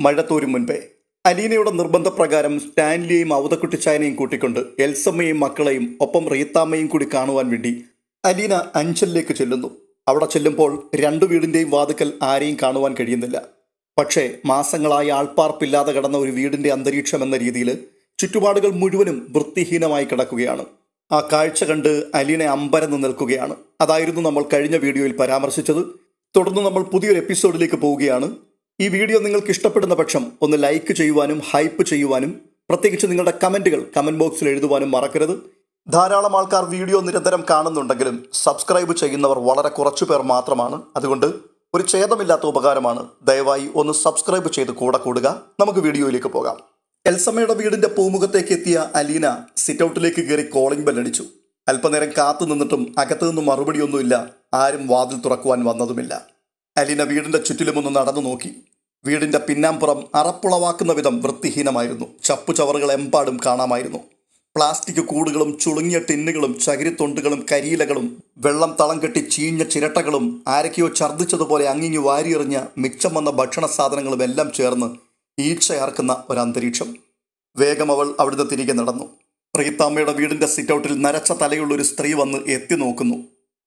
മഴ തോരും മുൻപേ അലീനയുടെ നിർബന്ധപ്രകാരം സ്റ്റാൻലിയെയും ഔതക്കുട്ടിച്ചായനെയും കൂട്ടിക്കൊണ്ട് എൽസമ്മയും മക്കളെയും ഒപ്പം റീത്താമ്മയും കൂടി കാണുവാൻ വേണ്ടി അലീന അഞ്ചലിലേക്ക് ചെല്ലുന്നു. അവിടെ ചെല്ലുമ്പോൾ രണ്ടു വീടിൻ്റെയും വാതുക്കൽ ആരെയും കാണുവാൻ കഴിയുന്നില്ല. പക്ഷേ മാസങ്ങളായി ആൾപ്പാർപ്പില്ലാതെ കിടന്ന ഒരു വീടിൻ്റെ അന്തരീക്ഷം എന്ന രീതിയിൽ ചുറ്റുപാടുകൾ മുഴുവനും വൃത്തിഹീനമായി കിടക്കുകയാണ്. ആ കാഴ്ച കണ്ട് അലീന അമ്പരന്ന് നിൽക്കുകയാണ്. അതായിരുന്നു നമ്മൾ കഴിഞ്ഞ വീഡിയോയിൽ പരാമർശിച്ചത്. തുടർന്ന് നമ്മൾ പുതിയൊരു എപ്പിസോഡിലേക്ക് പോവുകയാണ്. ഈ വീഡിയോ നിങ്ങൾക്ക് ഇഷ്ടപ്പെടുന്ന പക്ഷം ഒന്ന് ലൈക്ക് ചെയ്യുവാനും ഹൈപ്പ് ചെയ്യുവാനും പ്രത്യേകിച്ച് നിങ്ങളുടെ കമൻറ്റുകൾ കമൻറ്റ് ബോക്സിൽ എഴുതുവാനും മറക്കരുത്. ധാരാളം ആൾക്കാർ വീഡിയോ നിരന്തരം കാണുന്നുണ്ടെങ്കിലും സബ്സ്ക്രൈബ് ചെയ്യുന്നവർ വളരെ കുറച്ചു പേർ മാത്രമാണ്. അതുകൊണ്ട് ഒരു ഛേദമില്ലാത്ത ഉപകാരമാണ്. ദയവായി ഒന്ന് സബ്സ്ക്രൈബ് ചെയ്ത് കൂടെ കൂടുക. നമുക്ക് വീഡിയോയിലേക്ക് പോകാം. എൽസമ്മയുടെ വീടിന്റെ പൂമുഖത്തേക്ക് എത്തിയ അലീന സിറ്റൗട്ടിലേക്ക് കയറി കോളിംഗ് ബെല്ലടിച്ചു. അല്പനേരം കാത്തു നിന്നിട്ടും അകത്തു നിന്നും മറുപടിയൊന്നുമില്ല. ആരും വാതിൽ തുറക്കുവാൻ വന്നതുമില്ല. അലീന വീടിന്റെ ചുറ്റിലുമൊന്ന് നടന്നു നോക്കി. വീടിന്റെ പിന്നാമ്പുറം അറപ്പുളവാക്കുന്ന വിധം വൃത്തിഹീനമായിരുന്നു. ചപ്പുചവറുകൾ എമ്പാടും കാണാമായിരുന്നു. പ്ലാസ്റ്റിക് കൂടുകളും ചുളുങ്ങിയ ടിന്നുകളും ചകിരിത്തൊണ്ടുകളും കരിയിലകളും വെള്ളം തളം കെട്ടി ചീഞ്ഞ ചിരട്ടകളും ആരൊക്കെയോ ഛർദ്ദിച്ചതുപോലെ അങ്ങിങ്ങി വാരിയെറിഞ്ഞ മിച്ചം വന്ന ഭക്ഷണ സാധനങ്ങളും എല്ലാം ചേർന്ന് ഈച്ചയാർക്കുന്ന ഒരന്തരീക്ഷം. വേഗം അവൾ അവിടുന്ന് തിരികെ നടന്നു. റീത്താമ്മയുടെ വീടിന്റെ സിറ്റൗട്ടിൽ നരച്ച തലയുള്ള ഒരു സ്ത്രീ വന്ന് എത്തി നോക്കുന്നു.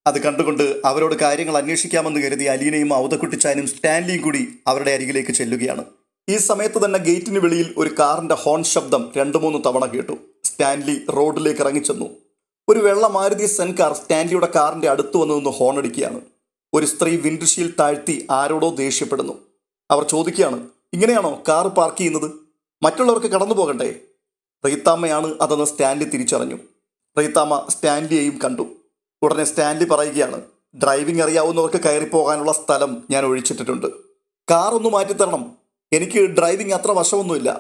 അത് കണ്ടുകൊണ്ട് അവരോട് കാര്യങ്ങൾ അന്വേഷിക്കാമെന്ന് കരുതി അലീനയും ഔതക്കുട്ടിച്ചായനും സ്റ്റാൻലിയും കൂടി അവരുടെ അരികിലേക്ക് ചെല്ലുകയാണ്. ഈ സമയത്ത് തന്നെ ഗേറ്റിന് വെളിയിൽ ഒരു കാറിന്റെ ഹോൺ ശബ്ദം 2-3 തവണ കേട്ടു. സ്റ്റാൻലി റോഡിലേക്ക് ഇറങ്ങിച്ചെന്നു. ഒരു വെള്ള മാരുതി സെൻ കാർ സ്റ്റാൻലിയുടെ കാറിന്റെ അടുത്ത് വന്നു നിന്ന് ഹോൺ അടിക്കുകയാണ്. ഒരു സ്ത്രീ വിൻഡ്ഷീൽഡ് താഴ്ത്തി ആരോടോ ദേഷ്യപ്പെടുന്നു. അവർ ചോദിക്കുകയാണ്, ഇങ്ങനെയാണോ കാർ പാർക്ക് ചെയ്യുന്നത്? മറ്റുള്ളവർക്ക് കടന്നു പോകണ്ടേ? റീത്താമ്മയാണ് അതെന്ന് സ്റ്റാൻലി തിരിച്ചറിഞ്ഞു. റീത്താമ്മ സ്റ്റാൻലിയെയും കണ്ടു. ഉടനെ സ്റ്റാൻലി പറയുകയാണ്, ഡ്രൈവിംഗ് അറിയാവുന്നവർക്ക് കയറിപ്പോകാനുള്ള സ്ഥലം ഞാൻ ഒഴിച്ചിട്ടിട്ടുണ്ട്. കാർ ഒന്ന് മാറ്റിത്തരണം. എനിക്ക് ഡ്രൈവിംഗ് അത്ര വശമൊന്നുമില്ല.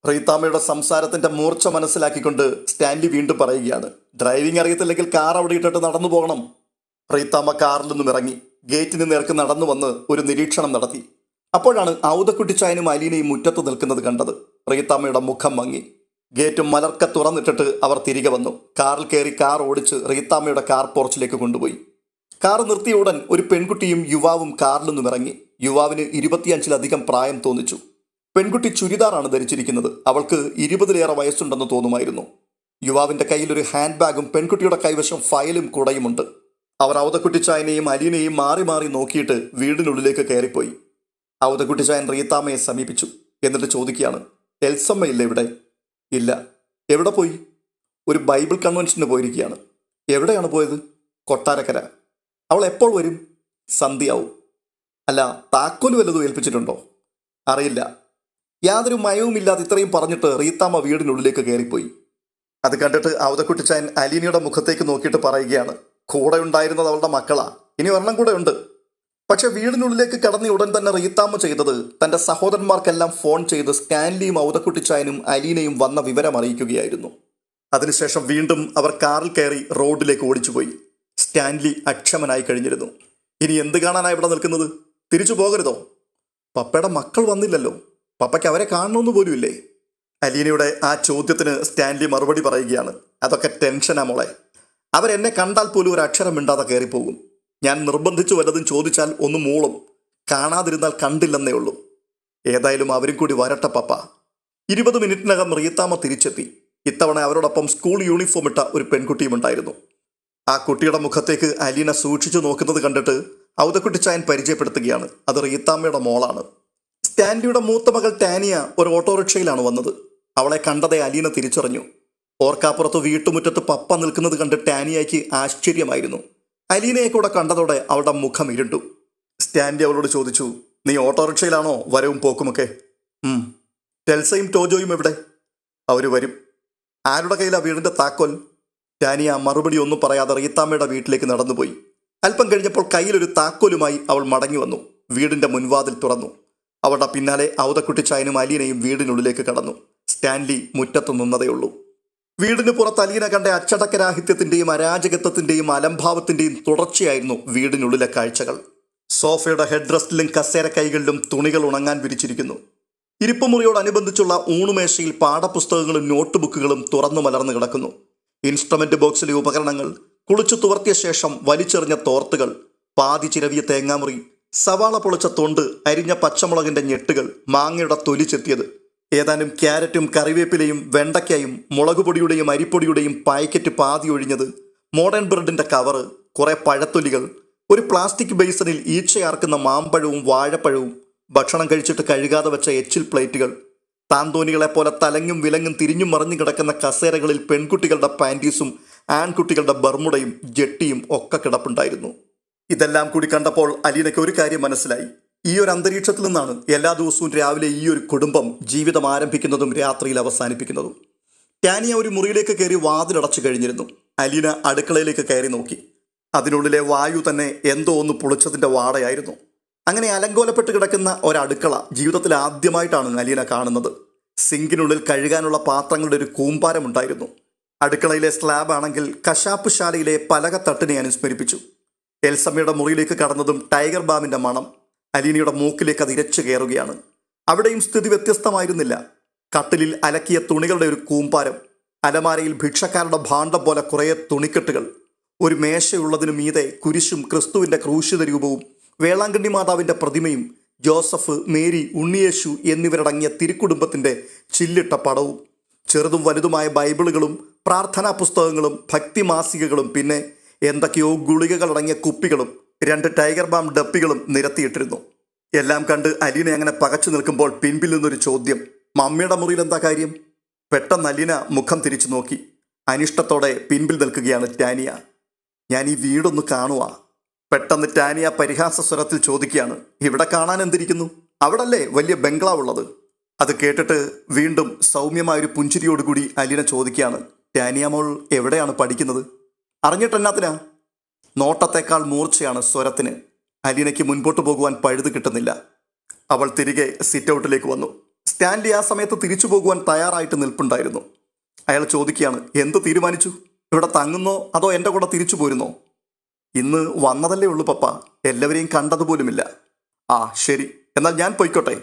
റീത്താമ്മയുടെ സംസാരത്തിന്റെ മൂർച്ച മനസ്സിലാക്കിക്കൊണ്ട് സ്റ്റാൻലി വീണ്ടും പറയുകയാണ്, ഡ്രൈവിംഗ് അറിയത്തില്ലെങ്കിൽ കാർ അവിടെ ഇട്ടിട്ട് നടന്നു പോകണം. റീത്താമ്മ കാറിൽ നിന്നും ഇറങ്ങി ഗേറ്റിന് നേർക്ക് നടന്നു വന്ന് ഒരു നിരീക്ഷണം നടത്തി. അപ്പോഴാണ് ഔതക്കുട്ടിച്ചായനും അലീനയും മുറ്റത്ത് നിൽക്കുന്നത് കണ്ടത്. റീത്താമ്മയുടെ മുഖം മങ്ങി. ഗേറ്റും മലർക്ക തുറന്നിട്ടിട്ട് അവർ തിരികെ വന്നു. കാറിൽ കയറി കാർ ഓടിച്ച് റീത്താമ്മയുടെ കാർ പോർച്ചിലേക്ക് കൊണ്ടുപോയി. കാർ നിർത്തിയ ഉടൻ ഒരു പെൺകുട്ടിയും യുവാവും കാറിൽ നിന്നും ഇറങ്ങി. യുവാവിന് 25-ലധികം പ്രായം തോന്നിച്ചു. പെൺകുട്ടി ചുരിദാറാണ് ധരിച്ചിരിക്കുന്നത്. അവൾക്ക് 20-ലേറെ വയസ്സുണ്ടെന്ന് തോന്നുമായിരുന്നു. യുവാവിന്റെ കയ്യിൽ ഒരു ഹാൻഡ് ബാഗും പെൺകുട്ടിയുടെ കൈവശം ഫയലും കുടയുമുണ്ട്. അവർ ഔതക്കുട്ടിച്ചായനെയും അലീനയെയും മാറി മാറി നോക്കിയിട്ട് വീടിനുള്ളിലേക്ക് കയറിപ്പോയി. ഔതക്കുട്ടിച്ചായൻ റീത്താമ്മയെ സമീപിച്ചു. എന്നിട്ട് ചോദിക്കുകയാണ്, എൽസമ്മയില്ലേ ഇവിടെ? ഇല്ല. എവിടെ പോയി? ഒരു ബൈബിൾ കൺവെൻഷന് പോയിരിക്കുകയാണ്. എവിടെയാണ് പോയത്? കൊട്ടാരക്കര. അവൾ എപ്പോൾ വരും? സന്ധ്യയാവും. അല്ല, താക്കോല് വല്ലതും ഏൽപ്പിച്ചിട്ടുണ്ടോ? അറിയില്ല. യാതൊരു മയവുമില്ലാതെ ഇത്രയും പറഞ്ഞിട്ട് റീത്താമ്മ വീടിനുള്ളിലേക്ക് കയറിപ്പോയി. അത് കണ്ടിട്ട് ഔതക്കുട്ടിച്ചായൻ അലീനയുടെ മുഖത്തേക്ക് നോക്കിയിട്ട് പറയുകയാണ്, കൂടെ ഉണ്ടായിരുന്നത് അവളുടെ മക്കളാ, ഇനി ഒരെണ്ണം കൂടെ ഉണ്ട്. പക്ഷെ വീടിനുള്ളിലേക്ക് കടന്ന ഉടൻ തന്നെ റീത്താമ്മ ചെയ്തത് തന്റെ സഹോദരന്മാർക്കെല്ലാം ഫോൺ ചെയ്ത് സ്റ്റാൻലിയും ഔതക്കുട്ടിച്ചായനും അലീനയും വന്ന വിവരം അറിയിക്കുകയായിരുന്നു. അതിനുശേഷം വീണ്ടും അവർ കാറിൽ കയറി റോഡിലേക്ക് ഓടിച്ചുപോയി. സ്റ്റാൻലി അക്ഷമനായി കഴിഞ്ഞിരുന്നു. ഇനി എന്ത് കാണാനാണ് ഇവിടെ നിൽക്കുന്നത്? തിരിച്ചു പോകരുതോ? പപ്പയുടെ മക്കൾ വന്നില്ലല്ലോ. പപ്പയ്ക്ക് അവരെ കാണണമെന്ന് പോലുമില്ലേ? അലീനയുടെ ആ ചോദ്യത്തിന് സ്റ്റാൻലി മറുപടി പറയുകയാണ്, അതൊക്കെ ടെൻഷനാ മോളെ. അവരെന്നെ കണ്ടാൽ പോലും ഒരു അക്ഷരം മിണ്ടാതെ കയറിപ്പോകും. ഞാൻ നിർബന്ധിച്ചു വല്ലതും ചോദിച്ചാൽ ഒന്ന് മൂളും. കാണാതിരുന്നാൽ കണ്ടില്ലെന്നേ ഉള്ളൂ. ഏതായാലും അവരും കൂടി വരട്ടെ പപ്പ. 20 മിനിറ്റിനകം റീത്താമ്മ തിരിച്ചെത്തി. ഇത്തവണ അവരോടൊപ്പം സ്കൂൾ യൂണിഫോം ഇട്ട ഒരു പെൺകുട്ടിയും ഉണ്ടായിരുന്നു. ആ കുട്ടിയുടെ മുഖത്തേക്ക് അലീന സൂക്ഷിച്ചു നോക്കുന്നത് കണ്ടിട്ട് ഔതക്കുട്ടിച്ചായൻ പരിചയപ്പെടുത്തുകയാണ്, അത് റീത്താമ്മയുടെ മോളാണ്. സ്റ്റാൻലിയുടെ മൂത്ത മകൾ ടാനിയ ഒരു ഓട്ടോറിക്ഷയിലാണ് വന്നത്. അവളെ കണ്ടതേ അലീന തിരിച്ചറിഞ്ഞു. ഓർക്കാപ്പുറത്ത് വീട്ടുമുറ്റത്ത് പപ്പ നിൽക്കുന്നത് കണ്ട് ടാനിയയ്ക്ക് ആശ്ചര്യമായിരുന്നു. അലീനയെ കൂടെ കണ്ടതോടെ അവളുടെ മുഖം ഇരുണ്ടു. സ്റ്റാൻലി അവളോട് ചോദിച്ചു, നീ ഓട്ടോറിക്ഷയിലാണോ വരവും പോക്കുമൊക്കെ? ടെൽസയും ടോജോയും എവിടെ? അവർ വരും. ആരുടെ കയ്യിലാ വീടിന്റെ താക്കോൽ? ടാനിയ മറുപടി ഒന്നും പറയാതെ റീത്താമ്മയുടെ വീട്ടിലേക്ക് നടന്നുപോയി. അല്പം കഴിഞ്ഞപ്പോൾ കയ്യിലൊരു താക്കോലുമായി അവൾ മടങ്ങി വന്നു. വീടിന്റെ മുൻവാതിൽ തുറന്നു. അവളുടെ പിന്നാലെ ഔതക്കുട്ടിച്ചായനും അലീനയും വീടിനുള്ളിലേക്ക് കടന്നു. സ്റ്റാൻലി മുറ്റത്ത് നിന്നതേയുള്ളൂ. വീടിന് പുറത്ത് അലീന കണ്ട അച്ചടക്കരാഹിത്യത്തിന്റെയും അരാജകത്വത്തിന്റെയും അലംഭാവത്തിന്റെയും തുടർച്ചയായിരുന്നു വീടിനുള്ളിലെ കാഴ്ചകൾ. സോഫയുടെ ഹെഡ് റെസ്റ്റിലും കസേര കൈകളിലും തുണികൾ ഉണങ്ങാൻ വിരിച്ചിരിക്കുന്നു. ഇരിപ്പുമുറിയോടനുബന്ധിച്ചുള്ള ഊണുമേശയിൽ പാഠപുസ്തകങ്ങളും നോട്ട് ബുക്കുകളും തുറന്നു മലർന്നു കിടക്കുന്നു. ഇൻസ്ട്രുമെന്റ് ബോക്സിലെ ഉപകരണങ്ങൾ, കുളിച്ചു തുവർത്തിയ ശേഷം വലിച്ചെറിഞ്ഞ തോർത്തുകൾ, പാതി ചിരവിയ തേങ്ങാമുറി, സവാള പൊളിച്ച തൊണ്ട്, അരിഞ്ഞ പച്ചമുളകിന്റെ ഞെട്ടുകൾ, മാങ്ങയുടെ തൊലി ചെത്തിയത്, ഏതാനും ക്യാരറ്റും കറിവേപ്പിലയും വെണ്ടയ്ക്കയും മുളകുപൊടിയുടെയും അരിപ്പൊടിയുടെയും പാക്കറ്റ് പാതി ഒഴിഞ്ഞത്, മോഡേൺ ബ്രെഡിന്റെ കവറ്, കുറെ പഴത്തൊലികൾ, ഒരു പ്ലാസ്റ്റിക് ബേസണിൽ ഈച്ചയാർക്കുന്ന മാമ്പഴവും വാഴപ്പഴവും, ഭക്ഷണം കഴിച്ചിട്ട് കഴുകാതെ വെച്ച എച്ചിൽ പ്ലേറ്റുകൾ, താന്തോനികളെപ്പോലെ തലങ്ങും വിലങ്ങും തിരിഞ്ഞും മറിഞ്ഞു കിടക്കുന്ന കസേരകളിൽ പെൺകുട്ടികളുടെ പാൻറ്റീസും ആൺകുട്ടികളുടെ ബർമുടയും ജെട്ടിയും ഒക്കെ കിടപ്പുണ്ടായിരുന്നു. ഇതെല്ലാം കൂടി കണ്ടപ്പോൾ അലീനയ്ക്ക് ഒരു കാര്യം മനസ്സിലായി. ഈ ഒരു അന്തരീക്ഷത്തിൽ നിന്നാണ് എല്ലാ ദിവസവും രാവിലെ ഈ ഒരു കുടുംബം ജീവിതം ആരംഭിക്കുന്നതും രാത്രിയിൽ അവസാനിപ്പിക്കുന്നതും. ടാനിയ ഒരു മുറിയിലേക്ക് കയറി വാതിലടച്ചു കഴിഞ്ഞിരുന്നു. അലീന അടുക്കളയിലേക്ക് കയറി നോക്കി. അതിനുള്ളിലെ വായു തന്നെ എന്തോ ഒന്ന് പൊളിച്ചതിൻ്റെ വാടയായിരുന്നു. അങ്ങനെ അലങ്കോലപ്പെട്ട് കിടക്കുന്ന ഒരടുക്കള ജീവിതത്തിൽ ആദ്യമായിട്ടാണ് അലീന കാണുന്നത്. സിങ്കിനുള്ളിൽ കഴുകാനുള്ള പാത്രങ്ങളുടെ ഒരു കൂമ്പാരമുണ്ടായിരുന്നു. അടുക്കളയിലെ സ്ലാബ് ആണെങ്കിൽ കശാപ്പ് ശാലയിലെ പലകത്തട്ടിനെ അനുസ്മരിപ്പിച്ചു. എൽസമ്മയുടെ മുറിയിലേക്ക് കടന്നതും ടൈഗർ ബാമിന്റെ മണം അലീനയുടെ മൂക്കിലേക്ക് അത് ഇരച്ചു കയറുകയാണ്. അവിടെയും സ്ഥിതി വ്യത്യസ്തമായിരുന്നില്ല. കട്ടിലിൽ അലക്കിയ തുണികളുടെ ഒരു കൂമ്പാരം, അലമാരയിൽ ഭിക്ഷക്കാരുടെ ഭാണ്ഡം പോലെ കുറേ തുണിക്കെട്ടുകൾ, ഒരു മേശയുള്ളതിനു മീതെ കുരിശും ക്രിസ്തുവിന്റെ ക്രൂശിത രൂപവും വേളാങ്കണ്ണി മാതാവിന്റെ പ്രതിമയും ജോസഫ്, മേരി, ഉണ്ണിയേശു എന്നിവരടങ്ങിയ തിരുക്കുടുംബത്തിന്റെ ചില്ലിട്ട പടവും, ചെറുതും വലുതുമായ ബൈബിളുകളും പ്രാർത്ഥനാ പുസ്തകങ്ങളും ഭക്തിമാസികകളും, പിന്നെ എന്തൊക്കെയോ ഗുളികകളടങ്ങിയ കുപ്പികളും 2 ടൈഗർ ബാം ഡപ്പികളും നിരത്തിയിട്ടിരുന്നു. എല്ലാം കണ്ട് അലീന അങ്ങനെ പകച്ചു നിൽക്കുമ്പോൾ പിൻപിൽ നിന്നൊരു ചോദ്യം, മമ്മിയുടെ മുറിയിൽ എന്താ കാര്യം? പെട്ടെന്ന് അലീന മുഖം തിരിച്ചു നോക്കി. അനിഷ്ടത്തോടെ പിൻപിൽ നിൽക്കുകയാണ് ടാനിയ. ഞാൻ ഈ വീടൊന്ന് കാണുക. പെട്ടെന്ന് ടാനിയ പരിഹാസ സ്വരത്തിൽ ചോദിക്കുകയാണ്, ഇവിടെ കാണാൻ എന്തിരിക്കുന്നു? അവിടല്ലേ വലിയ ബംഗ്ലാവ് ഉള്ളത്? അത് കേട്ടിട്ട് വീണ്ടും സൗമ്യമായൊരു പുഞ്ചിരിയോടുകൂടി അലീന ചോദിക്കുകയാണ്, ടാനിയ മോൾ എവിടെയാണ് പഠിക്കുന്നത്? അറിഞ്ഞിട്ടെന്നാത്തിനാ? നോട്ടത്തേക്കാൾ മൂർച്ചയാണ് സ്വരത്തിന്. അലീനയ്ക്ക് മുൻപോട്ട് പോകുവാൻ പഴുത് കിട്ടുന്നില്ല. അവൾ തിരികെ സിറ്റ് ഔട്ടിലേക്ക് വന്നു. സ്റ്റാൻലി ആ സമയത്ത് തിരിച്ചു പോകുവാൻ തയ്യാറായിട്ട് നിൽപ്പുണ്ടായിരുന്നു. അയാൾ ചോദിക്കുകയാണ്, എന്ത് തീരുമാനിച്ചു? ഇവിടെ തങ്ങുന്നോ അതോ എൻ്റെ കൂടെ തിരിച്ചു പോരുന്നോ? ഇന്ന് വന്നതല്ലേ ഉള്ളൂ പപ്പ, എല്ലാവരെയും കണ്ടതുപോലുമില്ല. ആ ശരി, എന്നാൽ ഞാൻ പോയിക്കോട്ടെ.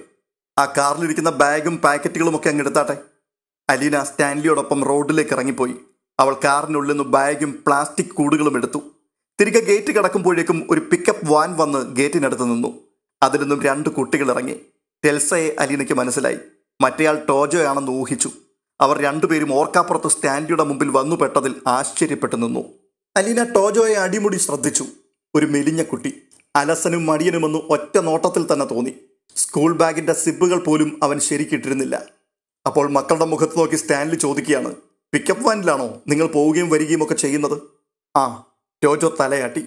ആ കാറിലിരിക്കുന്ന ബാഗും പാക്കറ്റുകളും ഒക്കെ അങ്ങ് എടുത്താട്ടെ. അലീന സ്റ്റാൻലിയോടൊപ്പം റോഡിലേക്ക് ഇറങ്ങിപ്പോയി. അവൾ കാറിനുള്ളിൽ നിന്ന് ബാഗും പ്ലാസ്റ്റിക് കൂടുകളും എടുത്തു. തിരികെ ഗേറ്റ് കടക്കുമ്പോഴേക്കും ഒരു പിക്കപ്പ് വാൻ വന്ന് ഗേറ്റിനടുത്ത് നിന്നു. അതിൽ നിന്നും 2 കുട്ടികൾ ഇറങ്ങി. ടെൽസയെ അലീനയ്ക്ക് മനസ്സിലായി. മറ്റേയാൾ ടോജോയാണെന്ന് ഊഹിച്ചു. അവർ 2 പേരും ഓർക്കാപ്പുറത്ത് സ്റ്റാൻലിയുടെ മുമ്പിൽ വന്നു പെട്ടതിൽ ആശ്ചര്യപ്പെട്ടു നിന്നു. അലീന ടോജോയെ അടിമുടി ശ്രദ്ധിച്ചു. ഒരു മെലിഞ്ഞ കുട്ടി, അലസനും മടിയനുമെന്ന് ഒറ്റ നോട്ടത്തിൽ തന്നെ തോന്നി. സ്കൂൾ ബാഗിന്റെ സിബുകൾ പോലും അവൻ ശരിക്കിട്ടിരുന്നില്ല. അപ്പോൾ മക്കളുടെ മുഖത്ത് നോക്കി സ്റ്റാൻലി ചോദിക്കുകയാണ്, പിക്കപ്പ് വാനിലാണോ നിങ്ങൾ പോവുകയും വരികയും ഒക്കെ ചെയ്യുന്നത്? ആ, ടോജോ തലയാട്ടി.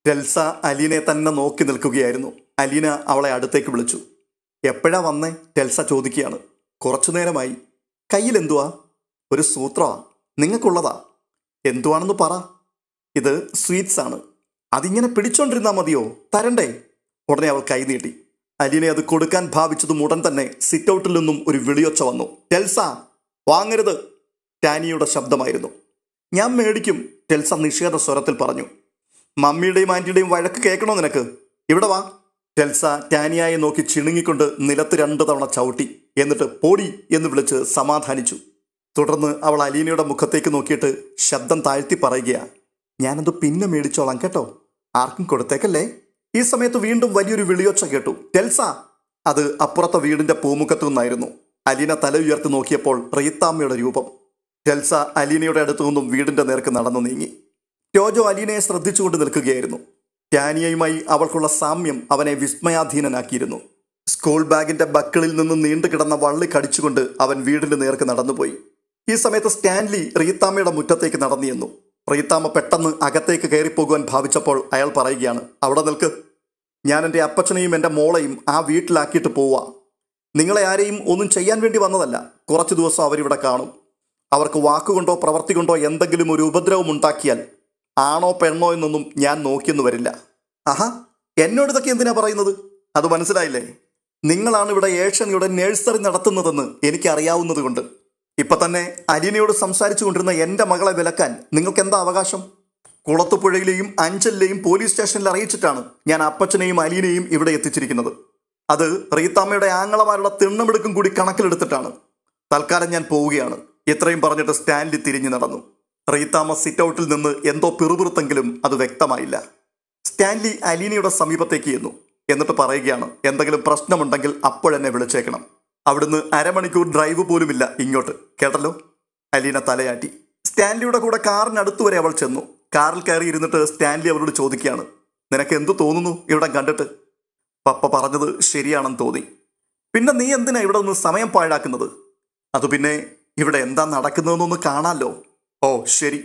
ടെൽസ അലീനയെ തന്നെ നോക്കി നിൽക്കുകയായിരുന്നു. അലീന അവളെ അടുത്തേക്ക് വിളിച്ചു. എപ്പോഴാ വന്നേ? ടെൽസ ചോദിക്കുകയാണ്. കുറച്ചു നേരമായി. കയ്യിലെന്തുവാ? ഒരു സൂത്രമാ. നിങ്ങൾക്കുള്ളതാ? എന്തുവാണെന്ന് പറ. ഇത് സ്വീറ്റ്സ് ആണ്. അതിങ്ങനെ പിടിച്ചോണ്ടിരുന്നാൽ മതിയോ? തരണ്ടേ? ഉടനെ അവൾ കൈ നീട്ടി. അലീനെ അത് കൊടുക്കാൻ ഭാവിച്ചതും ഉടൻ തന്നെ സിറ്റ് ഔട്ടിൽ നിന്നും ഒരു വിളിയൊച്ച വന്നു. ടെൽസ, വാങ്ങരുത്! ടാനിയുടെ ശബ്ദമായിരുന്നു. ഞാൻ മേടിക്കും, ടെൽസ നിഷേധ സ്വരത്തിൽ പറഞ്ഞു. മമ്മിയുടെയും ആൻറ്റിയുടെയും വഴക്ക് കേൾക്കണോ നിനക്ക്? ഇവിടെ വാ. ടെൽസ ടാനിയായെ നോക്കി ചിണുങ്ങിക്കൊണ്ട് നിലത്ത് 2 തവണ ചവിട്ടി. എന്നിട്ട് പോടി എന്ന് വിളിച്ച് സമാധാനിച്ചു. തുടർന്ന് അവൾ അലീനയുടെ മുഖത്തേക്ക് നോക്കിയിട്ട് ശബ്ദം താഴ്ത്തി പറയുകയാ, ഞാനത് പിന്നെ മേടിച്ചോളാം കേട്ടോ, ആർക്കും കൊടുത്തേക്കല്ലേ. ഈ സമയത്ത് വീണ്ടും വലിയൊരു വിളിയൊച്ച കേട്ടു. ടെൽസ! അത് അപ്പുറത്തെ വീടിന്റെ പൂമുഖത്തു നിന്നായിരുന്നു. അലീന തല ഉയർത്തി നോക്കിയപ്പോൾ റീത്താമ്മയുടെ രൂപം. ടെൽസ അലീനയുടെ അടുത്തു നിന്നും വീടിന്റെ നേർക്ക് നടന്നു നീങ്ങി. ടോജോ അലീനയെ ശ്രദ്ധിച്ചുകൊണ്ട് നിൽക്കുകയായിരുന്നു. ടാനിയയുമായി അവൾക്കുള്ള സാമ്യം അവനെ വിസ്മയാധീനനാക്കിയിരുന്നു. സ്കൂൾ ബാഗിന്റെ ബക്കിളിൽ നിന്ന് നീണ്ടു കിടന്ന വള്ളി കടിച്ചുകൊണ്ട് അവൻ വീടിന്റെ നേർക്ക് നടന്നുപോയി. ഈ സമയത്ത് സ്റ്റാൻലി റീത്താമ്മയുടെ മുറ്റത്തേക്ക് നടന്നു ചെന്നു. റീത്താമ്മ പെട്ടെന്ന് അകത്തേക്ക് കയറിപ്പോകുവാൻ ഭാവിച്ചപ്പോൾ അയാൾ പറയുകയാണ്, അവിടെ നിൽക്ക്. ഞാൻ എൻ്റെ അപ്പച്ചനെയും എൻ്റെ മോളെയും ആ വീട്ടിലാക്കിയിട്ട് പോവാ. നിങ്ങളെ ആരെയും ഒന്നും ചെയ്യാൻ വേണ്ടി വന്നതല്ല. കുറച്ച് ദിവസം അവരിവിടെ കാണും. അവർക്ക് വാക്കുകൊണ്ടോ പ്രവൃത്തി കൊണ്ടോ എന്തെങ്കിലും ഒരു ഉപദ്രവം ഉണ്ടാക്കിയാൽ ആണോ പെണ്ണോ എന്നൊന്നും ഞാൻ നോക്കിയെന്ന് വരില്ല. ആഹാ, എന്നോട് ഇതൊക്കെ എന്തിനാ പറയുന്നത്? അത് മനസ്സിലായില്ലേ? നിങ്ങളാണ് ഇവിടെ ഏഷ്യയുടെ നഴ്സറി നടത്തുന്നതെന്ന് എനിക്കറിയാവുന്നത് കൊണ്ട്. ഇപ്പൊ തന്നെ അലീനയോട് സംസാരിച്ചു കൊണ്ടിരുന്ന എൻ്റെ മകളെ വിലക്കാൻ നിങ്ങൾക്ക് എന്താ അവകാശം? കുളത്തുപുഴയിലെയും അഞ്ചലിലെയും പോലീസ് സ്റ്റേഷനിൽ അറിയിച്ചിട്ടാണ് ഞാൻ അപ്പച്ചനെയും അലീനയും ഇവിടെ എത്തിച്ചിരിക്കുന്നത്. അത് റീത്താമ്മയുടെ ആങ്ങളമാരുടെ തിണ്ണമെടുക്കും കൂടി കണക്കിലെടുത്തിട്ടാണ്. തൽക്കാലം ഞാൻ പോവുകയാണ്. ഇത്രയും പറഞ്ഞിട്ട് സ്റ്റാൻലി തിരിഞ്ഞു നടന്നു. റീത്താമ്മ സിറ്റ് ഔട്ടിൽ നിന്ന് എന്തോ പിറുപിറുത്തെങ്കിലും അത് വ്യക്തമായില്ല. സ്റ്റാൻലി അലീനയുടെ സമീപത്തേക്ക് ചെന്നു. എന്നിട്ട് പറയുകയാണ്, എന്തെങ്കിലും പ്രശ്നമുണ്ടെങ്കിൽ അപ്പോഴെന്നെ വിളിച്ചേക്കണം. അവിടുന്ന് അരമണിക്കൂർ ഡ്രൈവ് പോലുമില്ല ഇങ്ങോട്ട്, കേട്ടല്ലോ. അലീന തലയാട്ടി. സ്റ്റാൻലിയുടെ കൂടെ കാറിനടുത്ത് വരെ അവൾ ചെന്നു. കാറിൽ കയറി ഇരുന്നിട്ട് സ്റ്റാൻലി അവളോട് ചോദിക്കുകയാണ്, നിനക്ക് എന്തു തോന്നുന്നു ഇവിടെ കണ്ടിട്ട്? പപ്പ പറഞ്ഞത് ശരിയാണെന്ന് തോന്നി. പിന്നെ നീ എന്തിനാ ഇവിടെ ഒന്ന് സമയം പാഴാക്കുന്നത്? അത് പിന്നെ ഇവിടെ എന്താ നടക്കുന്നതെന്നൊന്ന് കാണാമല്ലോ. ഓ ശരി,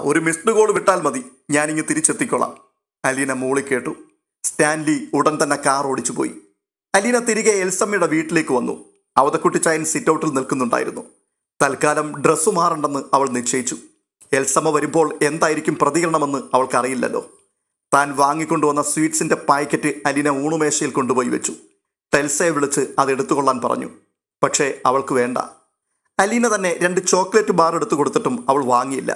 ഒരു മിസ്ഡ് കോൾ വിട്ടാൽ മതി, ഞാനിങ്ങ് തിരിച്ചെത്തിക്കോളാം. അലീന മൂളി കേട്ടു. സ്റ്റാൻലി ഉടൻ തന്നെ കാർ ഓടിച്ചു പോയി. അലീന തിരികെ എൽസമ്മയുടെ വീട്ടിലേക്ക് വന്നു. അവതക്കുട്ടിച്ചായൻ സിറ്റൗട്ടിൽ നിൽക്കുന്നുണ്ടായിരുന്നു. തൽക്കാലം ഡ്രസ്സ് മാറണ്ടെന്ന് അവൾ നിശ്ചയിച്ചു. എൽസമ്മ വരുമ്പോൾ എന്തായിരിക്കും പ്രതികരണമെന്ന് അവൾക്കറിയില്ലല്ലോ. താൻ വാങ്ങിക്കൊണ്ടുവന്ന സ്വീറ്റ്സിന്റെ പാക്കറ്റ് അലീന ഊണുമേശയിൽ കൊണ്ടുപോയി വെച്ചു. ടെൽസയെ വിളിച്ച് അത് എടുത്തുകൊള്ളാൻ പറഞ്ഞു. പക്ഷേ അവൾക്ക് വേണ്ട. അലീന തന്നെ 2 ചോക്ലേറ്റ് ബാർ എടുത്തു കൊടുത്തിട്ടും അവൾ വാങ്ങിയില്ല.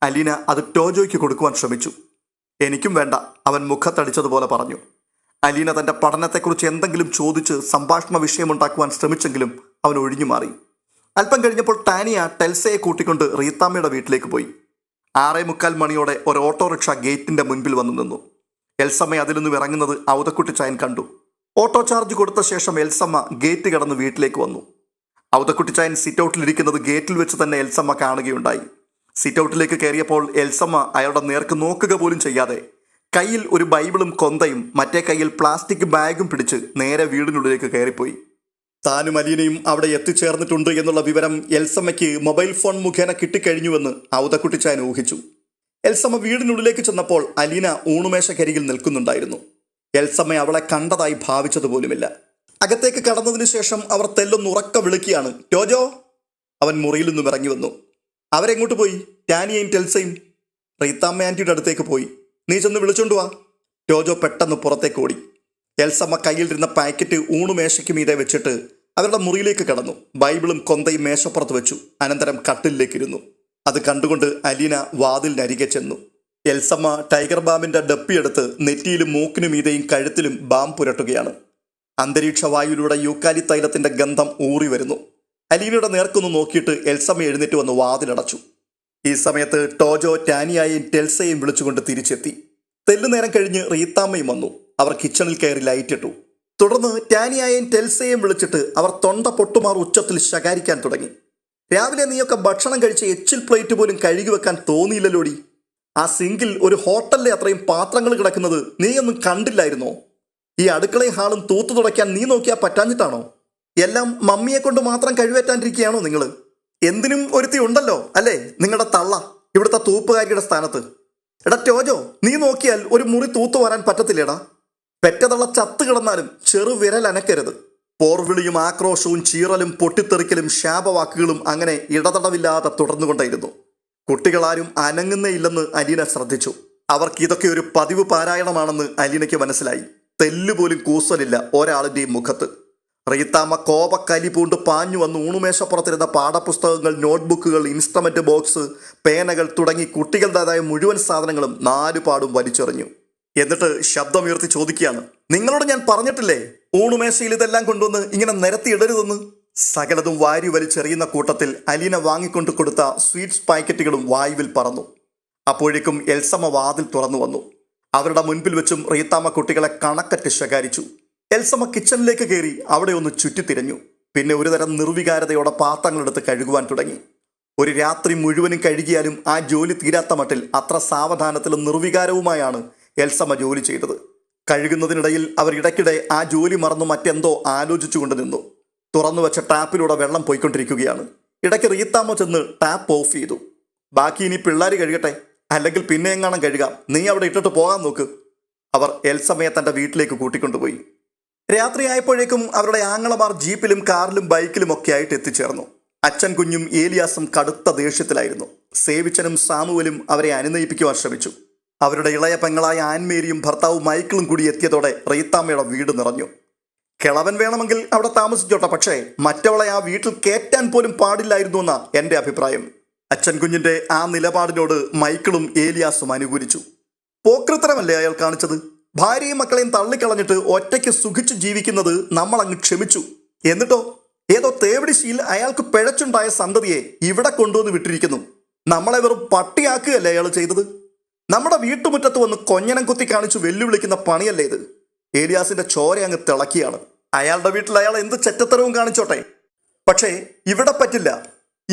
അലീന അത് ടോജോയ്ക്ക് കൊടുക്കുവാൻ ശ്രമിച്ചു. എനിക്കും വേണ്ട, അവൻ മുഖത്തടിച്ചതുപോലെ പറഞ്ഞു. അലീന തൻ്റെ പഠനത്തെക്കുറിച്ച് എന്തെങ്കിലും ചോദിച്ച് സംഭാഷണ വിഷയമുണ്ടാക്കുവാൻ ശ്രമിച്ചെങ്കിലും അവൻ ഒഴിഞ്ഞു മാറി. അല്പം കഴിഞ്ഞപ്പോൾ ടാനിയ ടെൽസയെ കൂട്ടിക്കൊണ്ട് റീത്താമ്മയുടെ വീട്ടിലേക്ക് പോയി. 6:45 മണിയോടെ ഒരു ഓട്ടോറിക്ഷ ഗേറ്റിന്റെ മുൻപിൽ വന്നു നിന്നു. എൽസമ്മ അതിൽ നിന്നും ഇറങ്ങുന്നത് ഔതക്കുട്ടിച്ചായൻ കണ്ടു. ഓട്ടോ ചാർജ് കൊടുത്ത ശേഷം എൽസമ്മ ഗേറ്റ് കടന്ന് വീട്ടിലേക്ക് വന്നു. ഔതക്കുട്ടിച്ചായൻ സിറ്റൗട്ടിലിരിക്കുന്നത് ഗേറ്റിൽ വെച്ച് തന്നെ എൽസമ്മ കാണുകയുണ്ടായി. സിറ്റൗട്ടിലേക്ക് കയറിയപ്പോൾ എൽസമ്മ അയാളുടെ നേർക്ക് നോക്കുക പോലും ചെയ്യാതെ കയ്യിൽ ഒരു ബൈബിളും കൊന്തയും മറ്റേ കയ്യിൽ പ്ലാസ്റ്റിക് ബാഗും പിടിച്ച് നേരെ വീടിനുള്ളിലേക്ക് കയറിപ്പോയി. താനും അലീനയും അവിടെ എത്തിച്ചേർന്നിട്ടുണ്ട് എന്നുള്ള വിവരം എൽസമ്മയ്ക്ക് മൊബൈൽ ഫോൺ മുഖേന കിട്ടിക്കഴിഞ്ഞുവെന്ന് ഔതക്കുട്ടിച്ചായൻ ഊഹിച്ചു. എൽസമ്മ വീടിനുള്ളിലേക്ക് ചെന്നപ്പോൾ അലീന ഊണുമേശക്കരികിൽ നിൽക്കുന്നുണ്ടായിരുന്നു. എൽസമ്മ അവളെ കണ്ടതായി ഭാവിച്ചതുപോലുമില്ല. അകത്തേക്ക് കടന്നതിന് ശേഷം അവർ തെല്ലൊന്നുറക്ക വിളിക്കുകയാണ്, ടോജോ. അവൻ മുറിയിൽ നിന്നും ഇറങ്ങി വന്നു. അവരെങ്ങോട്ട് പോയി? ടാനിയയും ടെൽസയും റീത്താമ്മ ആൻറ്റിയുടെ അടുത്തേക്ക് പോയി. നീ ചെന്ന് വിളിച്ചോണ്ട് വാ. ടോജോ പെട്ടെന്ന് പുറത്തേക്ക് ഓടി. എൽസമ്മ കയ്യിലിരുന്ന പാക്കറ്റ് ഊണുമേശയ്ക്ക് മീതെ വെച്ചിട്ട് അവരുടെ മുറിയിലേക്ക് കടന്നു. ബൈബിളും കൊന്തയും മേശപ്പുറത്ത് വെച്ചു. അനന്തരം കട്ടിലിലേക്കിരുന്നു. അത് കണ്ടുകൊണ്ട് അലീന വാതിലിനരികെ ചെന്നു. എൽസമ്മ ടൈഗർ ബാമിന്റെ ഡപ്പിയെടുത്ത് നെറ്റിയിലും മൂക്കിനും മീതെയും കഴുത്തിലും ബാം പുരട്ടുകയാണ്. അന്തരീക്ഷ വായുവിലൂടെ യൂക്കാലി തൈലത്തിന്റെ ഗന്ധം ഊറി വരുന്നു. അലീനയുടെ നേർക്കൊന്ന് നോക്കിയിട്ട് എൽസമ്മ എഴുന്നേറ്റ് വന്ന് വാതിലടച്ചു. ഈ സമയത്ത് ടോജോ ടാനിയായും ടെൽസയും വിളിച്ചുകൊണ്ട് തിരിച്ചെത്തി. തെല്ലുനേരം കഴിഞ്ഞ് റീത്താമ്മയും വന്നു. അവർ കിച്ചണിൽ കയറി ലൈറ്റിട്ടു. തുടർന്ന് ടാനിയായും ടെൽസയും വിളിച്ചിട്ട് അവർ തൊണ്ട പൊട്ടുമാർ ഉച്ചത്തിൽ ശകാരിക്കാൻ തുടങ്ങി. രാവിലെ നീയൊക്കെ ഭക്ഷണം കഴിച്ച് എച്ചിൽ പ്ലേറ്റ് പോലും കഴുകി വെക്കാൻ തോന്നിയില്ലല്ലോടി. ആ സിങ്കിൽ ഒരു ഹോട്ടലിലെ അത്രയും പാത്രങ്ങൾ കിടക്കുന്നത് നീയൊന്നും കണ്ടില്ലായിരുന്നോ? ഈ അടുക്കളയും ഹാളും തൂത്തു തുടയ്ക്കാൻ നീ നോക്കിയാൽ പറ്റാഞ്ഞിട്ടാണോ? എല്ലാം മമ്മിയെ കൊണ്ട് മാത്രം കഴിവേറ്റാണ്ടിരിക്കുകയാണോ നിങ്ങൾ? എന്തിനും ഒരുത്തി ഉണ്ടല്ലോ അല്ലേ നിങ്ങളുടെ തള്ള ഇവിടുത്തെ തൂപ്പുകാരിയുടെ സ്ഥാനത്ത്. എടാ ടോജോ, നീ നോക്കിയാൽ ഒരു മുറി തൂത്തു വരാൻ പറ്റത്തില്ലേടാ. പെറ്റതള്ള ചത്തു കിടന്നാലും ചെറു വിരൽ അനക്കരുത്. പോർവിളിയും ആക്രോശവും ചീറലും പൊട്ടിത്തെറിക്കലും ശാപവാക്കുകളും അങ്ങനെ ഇടതടവില്ലാതെ തുടർന്നുകൊണ്ടേയിരുന്നു. കുട്ടികളാരും അനങ്ങുന്നേയില്ലെന്ന് അലീന ശ്രദ്ധിച്ചു. അവർക്ക് ഇതൊക്കെ ഒരു പതിവ് പാരായണമാണെന്ന് അലീനയ്ക്ക് മനസ്സിലായി. തെല്ലുപോലും കൂസലില്ല ഒരാളിൻ്റെയും മുഖത്ത്. റീത്താമ്മ കോപക്കലി പൂണ്ട് പാഞ്ഞു വന്ന് ഊണുമേശപ്പുറത്തിരുന്ന പാഠപുസ്തകങ്ങൾ, നോട്ട്ബുക്കുകൾ, ഇൻസ്ട്രുമെന്റ് ബോക്സ്, പേനകൾ തുടങ്ങി കുട്ടികളുടേതായ മുഴുവൻ സാധനങ്ങളും 4 പാടും വലിച്ചെറിഞ്ഞു. എന്നിട്ട് ശബ്ദമുയർത്തി ചോദിക്കുകയാണ്, നിങ്ങളോട് ഞാൻ പറഞ്ഞിട്ടില്ലേ ഊണുമേശയിൽ ഇതെല്ലാം കൊണ്ടുവന്ന് ഇങ്ങനെ നിരത്തിയിടരുതെന്ന്? സകലതും വാരി വലിച്ചെറിയുന്ന കൂട്ടത്തിൽ അലീന വാങ്ങിക്കൊണ്ട് കൊടുത്ത സ്വീറ്റ്സ് പാക്കറ്റുകളും വായുവിൽ പറന്നു. അപ്പോഴേക്കും എൽസമ്മ വാതിൽ തുറന്നു വന്നു. അവരുടെ മുൻപിൽ വെച്ചും റീത്താമ്മ കുട്ടികളെ കണക്കറ്റ് ശകാരിച്ചു. എൽസമ്മ കിച്ചണിലേക്ക് കയറി അവിടെ ഒന്ന് ചുറ്റിത്തിരഞ്ഞു. പിന്നെ ഒരുതരം നിർവികാരതയോടെ പാത്രങ്ങളെടുത്ത് കഴുകുവാൻ തുടങ്ങി. ഒരു രാത്രി മുഴുവനും കഴുകിയാലും ആ ജോലി തീരാത്ത മട്ടിൽ അത്ര സാവധാനത്തിലും നിർവികാരവുമായാണ് എൽസമ്മ ജോലി ചെയ്തത്. കഴുകുന്നതിനിടയിൽ അവർ ഇടയ്ക്കിടെ ആ ജോലി മറന്നു മറ്റെന്തോ ആലോചിച്ചുകൊണ്ട് നിന്നു. തുറന്നു വെച്ച ടാപ്പിലൂടെ വെള്ളം പോയിക്കൊണ്ടിരിക്കുകയാണ്. ഇടയ്ക്ക് റീത്താമ്മ ചെന്ന് ടാപ്പ് ഓഫ് ചെയ്തു. ബാക്കി ഇനി പിള്ളേർ കഴുകട്ടെ, അല്ലെങ്കിൽ പിന്നെ എങ്ങാനും കഴുകാം, നീ അവിടെ ഇട്ടിട്ട് പോകാൻ നോക്ക്. അവർ എൽസമ്മയെ തൻ്റെ വീട്ടിലേക്ക് കൂട്ടിക്കൊണ്ടുപോയി. രാത്രിയായപ്പോഴേക്കും അവരുടെ ആങ്ങളമാർ ജീപ്പിലും കാറിലും ബൈക്കിലും ഒക്കെ ആയിട്ട് എത്തിച്ചേർന്നു. അച്ഛൻ കുഞ്ഞും ഏലിയാസും കടുത്ത ദേഷ്യത്തിലായിരുന്നു. സേവിച്ചനും സാമുവലും അവരെ അനുനയിപ്പിക്കുവാൻ ശ്രമിച്ചു. അവരുടെ ഇളയ പെങ്ങളായ ആൻമേരിയും ഭർത്താവ് മൈക്കിളും കൂടി എത്തിയതോടെ റീത്താമ്മയുടെ വീട് നിറഞ്ഞു. കിളവൻ വേണമെങ്കിൽ അവിടെ താമസിച്ചോട്ടെ, പക്ഷേ മറ്റവളെ ആ വീട്ടിൽ കയറ്റാൻ പോലും പാടില്ലായിരുന്നു എന്നാ എൻ്റെ അഭിപ്രായം. അച്ഛൻ കുഞ്ഞിൻ്റെ ആ നിലപാടിനോട് മൈക്കിളും ഏലിയാസും അനുകൂലിച്ചു. പോക്രിത്തരമല്ലേ അയാൾ കാണിച്ചത്? ഭാര്യയും മക്കളെയും തള്ളിക്കളഞ്ഞിട്ട് ഒറ്റയ്ക്ക് സുഖിച്ചു ജീവിക്കുന്നത് നമ്മൾ അങ്ങ് ക്ഷമിച്ചു. എന്നിട്ടോ ഏതോ തേവിടിശിയിൽ അയാൾക്ക് പിഴച്ചുണ്ടായ സന്തതിയെ ഇവിടെ കൊണ്ടുവന്ന് വിട്ടിരിക്കുന്നു. നമ്മളെ വെറും പട്ടിയാക്കുകയല്ലേ അയാൾ ചെയ്തത്? നമ്മുടെ വീട്ടുമുറ്റത്ത് വന്ന് കൊഞ്ഞനം കുത്തി കാണിച്ചു വെല്ലുവിളിക്കുന്ന പണിയല്ലേ ഇത്? ഏലിയാസിന്റെ ചോര അങ്ങ് തിളക്കിയാണ്. അയാളുടെ വീട്ടിൽ അയാൾ എന്ത് ചെറ്റത്തരവും കാണിച്ചോട്ടെ, പക്ഷേ ഇവിടെ പറ്റില്ല.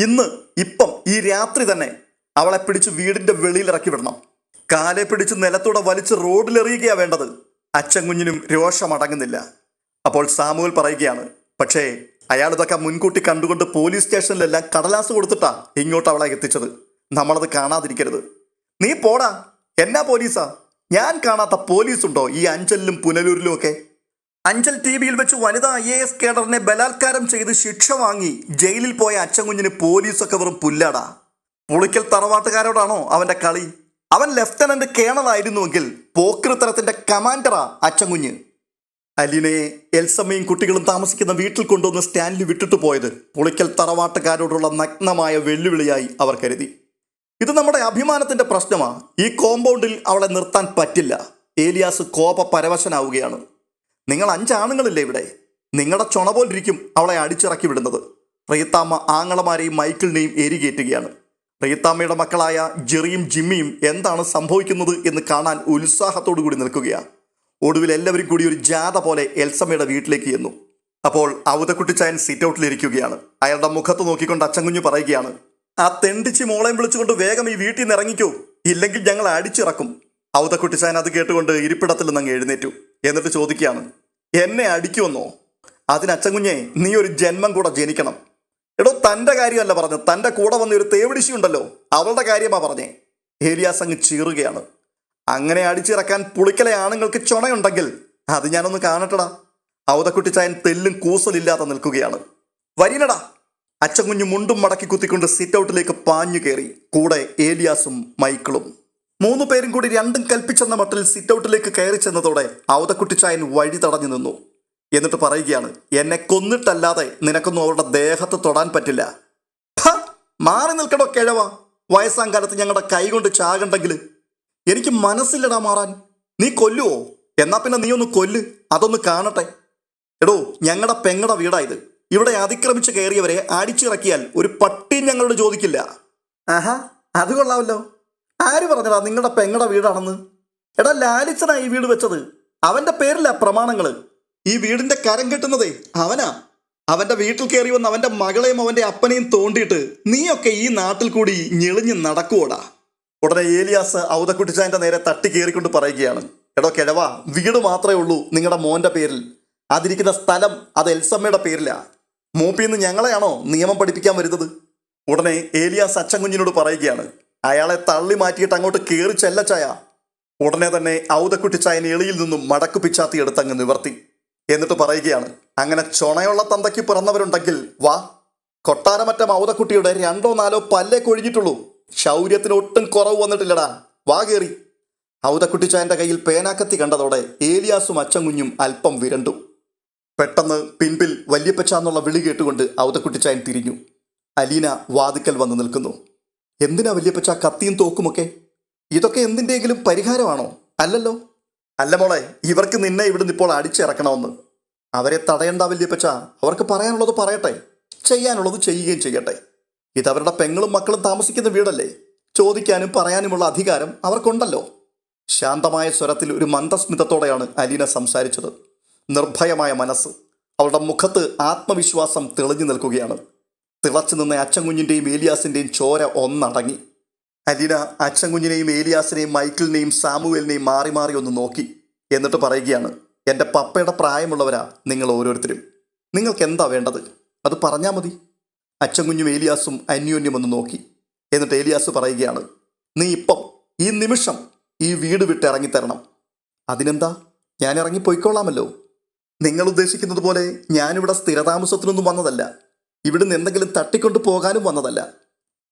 ഇപ്പം ഈ രാത്രി തന്നെ അവളെ പിടിച്ച് വീടിന്റെ വെളിയിൽ ഇറക്കി വിടണം. കാലെ പിടിച്ച് നിലത്തൂടെ വലിച്ച് റോഡിലെറിയുകയാ വേണ്ടത്. അച്ഛൻ കുഞ്ഞിനും രോഷമടങ്ങുന്നില്ല. അപ്പോൾ സാമുവൽ പറയുകയാണ്, പക്ഷേ അയാൾ ഇതൊക്കെ മുൻകൂട്ടി കണ്ടുകൊണ്ട് പോലീസ് സ്റ്റേഷനിലെല്ലാം കടലാസ് കൊടുത്തിട്ടാ ഇങ്ങോട്ട് അവളെ എത്തിച്ചത്. നമ്മളത് കാണാതിരിക്കരുത്. നീ പോടാ, എന്നാ പോലീസാ? ഞാൻ കാണാത്ത പോലീസുണ്ടോ ഈ അഞ്ചലിലും പുനലൂരിലും ഒക്കെ? അഞ്ചൽ ടിവിയിൽ വെച്ച് വനിതാ IAS കേഡറിനെ ബലാത്കാരം ചെയ്ത് ശിക്ഷ വാങ്ങി ജയിലിൽ പോയ അച്ഛൻ കുഞ്ഞിന് പോലീസൊക്കെ വെറും പുല്ലാടാ. പുളിക്കൽ തറവാട്ടുകാരോടാണോ അവന്റെ കളി? അവൻ ലെഫ്റ്റനന്റ് കേണലായിരുന്നുവെങ്കിൽ പോക്കൃത്തരത്തിന്റെ കമാൻഡറാ അച്ഛൻ കുഞ്ഞ്. അലീനയെ എൽസമ്മയും കുട്ടികളും താമസിക്കുന്ന വീട്ടിൽ കൊണ്ടുവന്ന് സ്റ്റാൻലി വിട്ടിട്ട് പോയത് പുളിക്കൽ തറവാട്ടുകാരോടുള്ള നഗ്നമായ വെല്ലുവിളിയായി അവർ കരുതി. ഇത് നമ്മുടെ അഭിമാനത്തിന്റെ പ്രശ്നമാ. ഈ കോമ്പൗണ്ടിൽ അവളെ നിർത്താൻ പറ്റില്ല. ഏലിയാസ് കോപ പരവശനാവുകയാണ്. നിങ്ങൾ 5 ആണുങ്ങളില്ലേ ഇവിടെ? നിങ്ങളുടെ ചുണ പോലിരിക്കും അവളെ അടിച്ചിറക്കി വിടുന്നത്. റീത്താമ്മ ആങ്ങളമാരെയും മൈക്കിളിനെയും എരികേറ്റുകയാണ്. റീത്താമ്മയുടെ മക്കളായ ജെറിയും ജിമ്മിയും എന്താണ് സംഭവിക്കുന്നത് എന്ന് കാണാൻ ഉത്സാഹത്തോടു കൂടി നിൽക്കുകയാണ്. ഒടുവിൽ എല്ലാവരും കൂടി ഒരു ജാഥ പോലെ എൽസമ്മയുടെ വീട്ടിലേക്ക് ചെന്നു. അപ്പോൾ ഔതക്കുട്ടിച്ചായൻ സിറ്റൗട്ടിലിരിക്കുകയാണ്. അയാളുടെ മുഖത്ത് നോക്കിക്കൊണ്ട് അച്ചൻകുഞ്ഞ് പറയുകയാണ്, ആ തെണ്ടിച്ച് മോളെയും വിളിച്ചുകൊണ്ട് വേഗം ഈ വീട്ടിൽ നിന്ന് ഇറങ്ങിക്കോ, ഇല്ലെങ്കിൽ ഞങ്ങൾ അടിച്ചിറക്കും. ഔതക്കുട്ടിച്ചായൻ അത് കേട്ടുകൊണ്ട് ഇരിപ്പിടത്തിൽ നിന്ന് എഴുന്നേറ്റു. എന്നിട്ട് ചോദിക്കുകയാണ്, എന്നെ അടിക്കുമെന്നോ? അതിന് അച്ചൻകുഞ്ഞെ, നീ ഒരു ജന്മം കൂടെ ജനിക്കണം. എടോ, തൻ്റെ കാര്യമല്ല പറഞ്ഞ്, തൻ്റെ കൂടെ വന്ന ഒരു തേവിടിശി ഉണ്ടല്ലോ, അവളുടെ കാര്യമാ പറഞ്ഞേ. ഏലിയാസ് അങ്ങ് ചീറുകയാണ്. അങ്ങനെ അടിച്ചിറക്കാൻ പുളിക്കലെ ആണുങ്ങൾക്ക് ചുണയുണ്ടെങ്കിൽ അത് ഞാനൊന്ന് കാണട്ടടാ. ഔതക്കുട്ടിച്ചായൻ തെല്ലും കൂസലില്ലാതെ നിൽക്കുകയാണ്. വരീനടാ. അച്ചൻകുഞ്ഞ് മുണ്ടും മടക്കി കുത്തിക്കൊണ്ട് സിറ്റൗട്ടിലേക്ക് പാഞ്ഞു കയറി. കൂടെ ഏലിയാസും മൈക്കിളും. 3 പേരും കൂടി രണ്ടും കൽപ്പിച്ചെന്ന മട്ടിൽ സിറ്റൗട്ടിലേക്ക് കയറി ചെന്നതോടെ ഔതക്കുട്ടിച്ചായൻ വഴി തടഞ്ഞു നിന്നു. എന്നിട്ട് പറയുകയാണ്, എന്നെ കൊന്നിട്ടല്ലാതെ നിനക്കൊന്നും അവരുടെ ദേഹത്ത് തൊടാൻ പറ്റില്ല. മാറി നിൽക്കടോ കിഴവ. വയസ്സാം കാലത്ത് ഞങ്ങളുടെ കൈകൊണ്ട് ചാകണ്ടെങ്കിൽ. എനിക്ക് മനസ്സില്ലടാ മാറാൻ. നീ കൊല്ലുവോ? എന്നാ പിന്നെ നീ ഒന്ന് കൊല്ല്, അതൊന്ന് കാണട്ടെ. എടോ, ഞങ്ങളുടെ പെങ്ങടെ വീടായത്. ഇവിടെ അതിക്രമിച്ച് കയറിയവരെ അടിച്ചിറക്കിയാൽ ഒരു പട്ടിയും ഞങ്ങളോട് ചോദിക്കില്ല. ആഹാ, അത് കൊള്ളാമല്ലോ. ആര് പറഞ്ഞടാ നിങ്ങളുടെ പെങ്ങടെ വീടാണെന്ന്? എടാ, ലാലിച്ചനാ ഈ വീട് വെച്ചത്. അവന്റെ പേരില്ല പ്രമാണങ്ങള്. ഈ വീടിന്റെ കരം കെട്ടുന്നതേ അവനാ. അവന്റെ വീട്ടിൽ കയറി വന്ന് അവന്റെ മകളെയും അവന്റെ അപ്പനെയും തോണ്ടിയിട്ട് നീയൊക്കെ ഈ നാട്ടിൽ കൂടി ഞെളിഞ്ഞ് നടക്കുവോടാ. ഉടനെ ഏലിയാസ് ഔതക്കുട്ടിച്ചായന്റെ നേരെ തട്ടി കയറിക്കൊണ്ട് പറയുകയാണ്, എടോ കിഴവാ, വീട് മാത്രമേ ഉള്ളൂ നിങ്ങളുടെ മോന്റെ പേരിൽ. അതിരിക്കുന്ന സ്ഥലം അത് എൽസമ്മയുടെ പേരിലാ. മൂപ്പിന്ന് ഞങ്ങളെയാണോ നിയമം പഠിപ്പിക്കാൻ വരുന്നത്? ഉടനെ ഏലിയാസ് അച്ചൻകുഞ്ഞിനോട് പറയുകയാണ്, അയാളെ തള്ളി മാറ്റിയിട്ട് അങ്ങോട്ട് കയറി ചെല്ലച്ചായ. ഉടനെ തന്നെ ഔതക്കുട്ടിച്ചായൻ എളിയിൽ നിന്നും മടക്കു പിച്ചാത്തി എടുത്തങ്ങ് നിവർത്തി. എന്നിട്ട് പറയുകയാണ്, അങ്ങനെ ചൊണയുള്ള തന്തയ്ക്ക് പിറന്നവരുണ്ടെങ്കിൽ വാ. കൊട്ടാരമറ്റം ഔതക്കുട്ടിയുടെ 2ഓ 4ഓ പല്ലേ കൊഴിഞ്ഞിട്ടുള്ളൂ. ശൗര്യത്തിന് ഒട്ടും കുറവ് വന്നിട്ടില്ലടാ. വാ കയറി. ഔതക്കുട്ടിച്ചായന്റെ കയ്യിൽ പേനാക്കത്തി കണ്ടതോടെ ഏലിയാസും അച്ചൻകുഞ്ഞും അല്പം വിരണ്ടു. പെട്ടെന്ന് പിൻപിൽ വല്യപ്പച്ച എന്നുള്ള വിളി കേട്ടുകൊണ്ട് ഔതക്കുട്ടിച്ചായൻ തിരിഞ്ഞു. അലീന വാതിക്കൽ വന്ന് നിൽക്കുന്നു. എന്തിനാ വല്യപ്പച്ച കത്തിയും തോക്കുമൊക്കെ? ഇതൊക്കെ എന്തിൻ്റെയെങ്കിലും പരിഹാരമാണോ? അല്ലല്ലോ. അല്ല മോളെ, ഇവർക്ക് നിന്നെ ഇവിടുന്ന് ഇപ്പോൾ അടിച്ചിറക്കണമെന്ന്. അവരെ തടയണ്ട വല്യപ്പച്ച. അവർക്ക് പറയാനുള്ളത് പറയട്ടെ, ചെയ്യാനുള്ളത് ചെയ്യുകയും ചെയ്യട്ടെ. ഇതവരുടെ പെങ്ങളും മക്കളും താമസിക്കുന്ന വീടല്ലേ. ചോദിക്കാനും പറയാനുമുള്ള അധികാരം അവർക്കുണ്ടല്ലോ. ശാന്തമായ സ്വരത്തിൽ ഒരു മന്ദസ്മിതത്തോടെയാണ് അലീന സംസാരിച്ചത്. നിർഭയമായ മനസ്സ്. അവളുടെ മുഖത്ത് ആത്മവിശ്വാസം തെളിഞ്ഞു നിൽക്കുകയാണ്. തിളച്ചു നിന്ന അച്ചൻകുഞ്ഞിൻ്റെയും ഏലിയാസിൻ്റെയും ചോര ഒന്നടങ്ങി. അലീന അച്ചൻകുഞ്ഞിനെയും ഏലിയാസിനെയും മൈക്കിളിനെയും സാമുവേലിനെയും മാറി മാറി ഒന്ന് നോക്കി. എന്നിട്ട് പറയുകയാണ്, എൻ്റെ പപ്പയുടെ പ്രായമുള്ളവരാ നിങ്ങൾ ഓരോരുത്തരും. നിങ്ങൾക്ക് എന്താ വേണ്ടത് അത് പറഞ്ഞാൽ മതി. അച്ചൻകുഞ്ഞും ഏലിയാസും അന്യോന്യം ഒന്ന് നോക്കി. എന്നിട്ട് ഏലിയാസ് പറയുകയാണ്, നീ ഇപ്പം ഈ നിമിഷം ഈ വീട് വിട്ട് ഇറങ്ങിത്തരണം. അതിനെന്താ, ഞാൻ ഇറങ്ങിപ്പോയിക്കൊള്ളാമല്ലോ. നിങ്ങൾ ഉദ്ദേശിക്കുന്നത് പോലെ ഞാനിവിടെ സ്ഥിരതാമസത്തിനൊന്നും വന്നതല്ല. ഇവിടുന്ന് എന്തെങ്കിലും തട്ടിക്കൊണ്ട് പോകാനും വന്നതല്ല.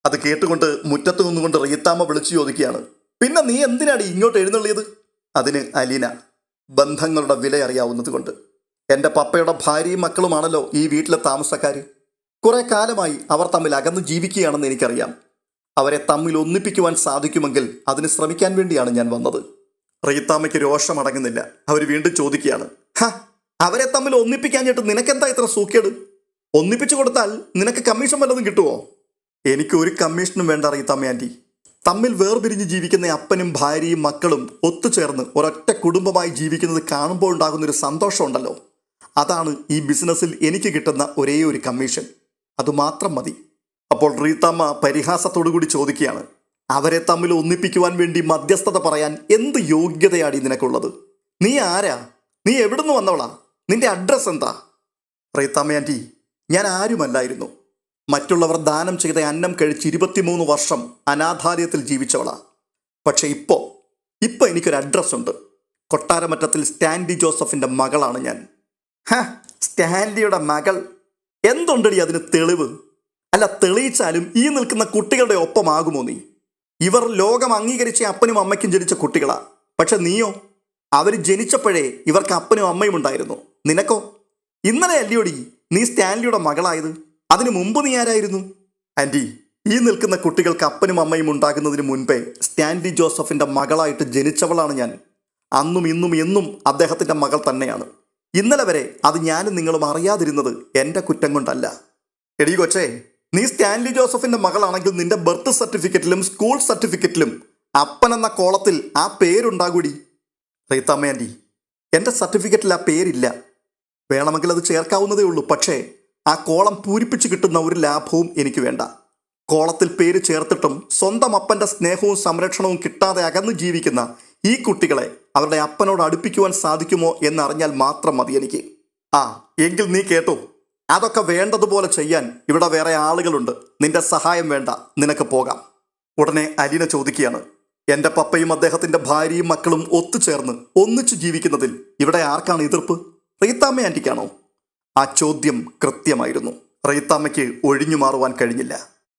അത് കേട്ടുകൊണ്ട് മുറ്റത്ത് നിന്നുകൊണ്ട് റീത്താമ്മ വിളിച്ചു ചോദിക്കുകയാണ്, പിന്നെ നീ എന്തിനാടി ഇങ്ങോട്ട് എഴുന്നള്ളിയത്? അതിന് അലീന, ബന്ധങ്ങളുടെ വില അറിയാവുന്നത് കൊണ്ട്. എൻ്റെ പപ്പയുടെ ഭാര്യയും മക്കളുമാണല്ലോ ഈ വീട്ടിലെ താമസക്കാർ. കുറെ കാലമായി അവർ തമ്മിൽ അകന്ന് ജീവിക്കുകയാണെന്ന് എനിക്കറിയാം. അവരെ തമ്മിൽ ഒന്നിപ്പിക്കുവാൻ സാധിക്കുമെങ്കിൽ അതിന് ശ്രമിക്കാൻ വേണ്ടിയാണ് ഞാൻ വന്നത്. റീത്താമ്മയ്ക്ക് രോഷമടങ്ങുന്നില്ല. അവർ വീണ്ടും ചോദിക്കുകയാണ്, അവരെ തമ്മിൽ ഒന്നിപ്പിക്കാഞ്ഞിട്ട് നിനക്കെന്താ ഇത്ര സൂക്കേട്? ഒന്നിപ്പിച്ചു കൊടുത്താൽ നിനക്ക് കമ്മീഷൻ വല്ലതും കിട്ടുമോ? എനിക്ക് ഒരു കമ്മീഷനും വേണ്ട റീത്താമ്മ ആൻറ്റി. തമ്മിൽ വേർപിരിഞ്ഞ് ജീവിക്കുന്ന അപ്പനും ഭാര്യയും മക്കളും ഒത്തുചേർന്ന് ഒരൊറ്റ കുടുംബമായി ജീവിക്കുന്നത് കാണുമ്പോൾ ഉണ്ടാകുന്നൊരു സന്തോഷമുണ്ടല്ലോ, അതാണ് ഈ ബിസിനസ്സിൽ എനിക്ക് കിട്ടുന്ന ഒരേ ഒരു കമ്മീഷൻ. അതുമാത്രം മതി. അപ്പോൾ റീത്തമ്മ പരിഹാസത്തോടു കൂടി ചോദിക്കുകയാണ്, അവരെ തമ്മിൽ ഒന്നിപ്പിക്കുവാൻ വേണ്ടി മധ്യസ്ഥത പറയാൻ എന്ത് യോഗ്യതയാടി നിനക്കുള്ളത്? നീ ആരാ? നീ എവിടുന്ന് വന്നവളാ? നിന്റെ അഡ്രസ്സ് എന്താ? റീത്തമ്മ ആൻറ്റി, ഞാൻ ആരുമല്ലായിരുന്നു. മറ്റുള്ളവർ ദാനം ചെയ്ത അന്നം കഴിച്ച് 23 വർഷം അനാഥാലയത്തിൽ ജീവിച്ചവളാ. പക്ഷെ ഇപ്പൊ എനിക്കൊരു അഡ്രസ്സ് ഉണ്ട്. കൊട്ടാരമറ്റത്തിൽ സ്റ്റാൻലി ജോസഫിന്റെ മകളാണ് ഞാൻ. സ്റ്റാൻലിയുടെ മകൾ? എന്തുണ്ടടി അതിന് തെളിവ്? അല്ല, തെളിയിച്ചാലും ഈ നിൽക്കുന്ന കുട്ടികളുടെ ഒപ്പമാകുമോ നീ? ഇവർ ലോകം അംഗീകരിച്ച അപ്പനും അമ്മയ്ക്കും ജനിച്ച കുട്ടികളാ. പക്ഷെ നീയോ? അവർ ജനിച്ചപ്പോഴേ ഇവർക്ക് അപ്പനും അമ്മയും ഉണ്ടായിരുന്നു. നിനക്കോ? ഇന്നലെ അല്ലയോടി നീ സ്റ്റാൻലിയുടെ മകളായത്? അതിനു മുമ്പ് നീ ആരായിരുന്നു? ആൻറ്റി, ഈ നിൽക്കുന്ന കുട്ടികൾക്ക് അപ്പനും അമ്മയും ഉണ്ടാകുന്നതിന് മുൻപേ സ്റ്റാൻലി ജോസഫിന്റെ മകളായിട്ട് ജനിച്ചവളാണ് ഞാൻ. അന്നും ഇന്നും എന്നും അദ്ദേഹത്തിന്റെ മകൾ തന്നെയാണ്. ഇന്നലെ വരെ അത് ഞാനും നിങ്ങളും അറിയാതിരുന്നത് എൻ്റെ കുറ്റം കൊണ്ടല്ല. എടീ കൊച്ചേ, നീ സ്റ്റാൻലി ജോസഫിന്റെ മകളാണെങ്കിൽ നിന്റെ ബർത്ത് സർട്ടിഫിക്കറ്റിലും സ്കൂൾ സർട്ടിഫിക്കറ്റിലും അപ്പൻ എന്ന കോളത്തിൽ ആ പേരുണ്ടാകൂടി. റീത്തമ്മ ആൻറ്റി, എൻ്റെ സർട്ടിഫിക്കറ്റിൽ ആ പേരില്ല. വേണമെങ്കിൽ അത് ചേർക്കാവുന്നതേ ഉള്ളൂ. പക്ഷേ ആ കോളം പൂരിപ്പിച്ച് കിട്ടുന്ന ഒരു ലാഭവും എനിക്ക് വേണ്ട. കോളത്തിൽ പേര് ചേർത്തിട്ടും സ്വന്തം അപ്പൻ്റെ സ്നേഹവും സംരക്ഷണവും കിട്ടാതെ അകന്ന് ജീവിക്കുന്ന ഈ കുട്ടികളെ അവരുടെ അപ്പനോട് അടുപ്പിക്കുവാൻ സാധിക്കുമോ എന്നറിഞ്ഞാൽ മാത്രം മതി എനിക്ക്. എങ്കിൽ നീ കേട്ടോ, അതൊക്കെ വേണ്ടതുപോലെ ചെയ്യാൻ ഇവിടെ വേറെ ആളുകളുണ്ട്. നിന്റെ സഹായം വേണ്ട, നിനക്ക് പോകാം. ഉടനെ അലീന ചോദിക്കുകയാണ്, എൻ്റെ പപ്പയും അദ്ദേഹത്തിൻ്റെ ഭാര്യയും മക്കളും ഒത്തുചേർന്ന് ഒന്നിച്ചു ജീവിക്കുന്നതിൽ ഇവിടെ ആർക്കാണ് എതിർപ്പ്? റീത്തമ്മ ആൻറ്റിക്കാണോ? ആ ചോദ്യം കൃത്യമായിരുന്നു. റീത്തമ്മയ്ക്ക് ഒഴിഞ്ഞു മാറുവാൻ കഴിഞ്ഞില്ല.